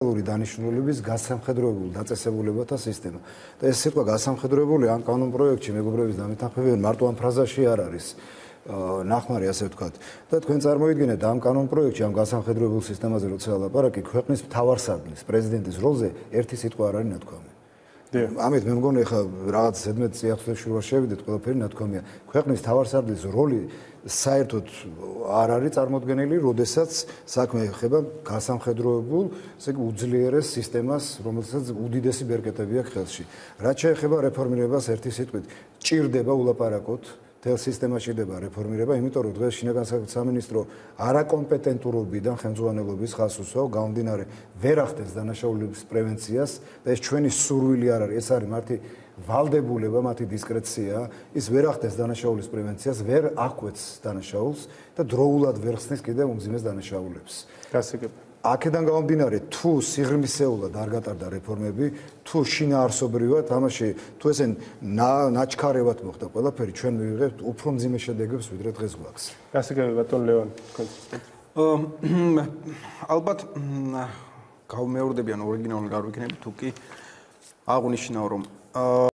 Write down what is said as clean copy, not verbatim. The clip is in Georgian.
დანიშნულების გასამხედროებულ დაწესებულებათა სისტემა. და ეს სიტყვა გასამხედროებული ამ კანონპროექტში მეგობრების დამეთანხმებიან მარტო ამ ფრაზაში არ არის ნახმარი, ასე ვთქვათ. და თქვენ წარმოიდგინეთ ამ კანონპროექტში ამ გასამხედროებულ სისტემაზე როცა ლაპარაკი, ქვეყნის მთავარსარდლის პრეზიდენტის როლზე ერთი სიტყვა არ არის ნათქვამი. ამით მე მგონი ახლა რაღაც ზედმეტ წიაღწევში რო შევიდეთ, ყველაფერი ნათქვამია. ქვეყნის მთავარსარდლის როლი საერთოდ არ არის წარმოდგენილი, როდესაც საქმე ეხება გასამხედროებულ, ესე იგი უძლიერეს სისტემას, რომელსაც უდიდესი ბერკეტები აქვს ხელში. რაც შეეხება რეფორმირებას ერთი სიტყვით, ჭირდება ულაპარაკოთ თელ სისტემაში ხდება რეფორმირება, იმიტომ რომ დღეს შინაგან საქმეთა სამინისტრო არაკომპეტენტურობიდან ხელმძღვანელობის ხაზს უსვამს, გამომდინარე ვერ ახდენს დანაშაულების პრევენციას და ეს ჩვენი სურვილი არ არის, ეს არის მათი ვალდებულება, მათი დისკრეცია, ის ვერ ახდენს დანაშაულის პრევენციას, ვერ ახვეც დანაშაულს და დროულად ვერ ხსნის კიდევ უმძიმეს დანაშაულებს. გასაგებია. აქედან გამომდინარე, თუ სიღრმისეულად არ გატარდა რეფორმები, თუ შინაარსობრივად, ამაში თუ ესე ნაჩქარევად მოხდა ყველაფერი, ჩვენ მივიღებთ უფრო მძიმე შედეგებს, ვიდრე დღეს გვაქვს. გასაგებია ბატონ ლევან. ალბათ გავმეორდებიან ორიგინალური გარვიქნები, თუ კი აღნიშნავ რომ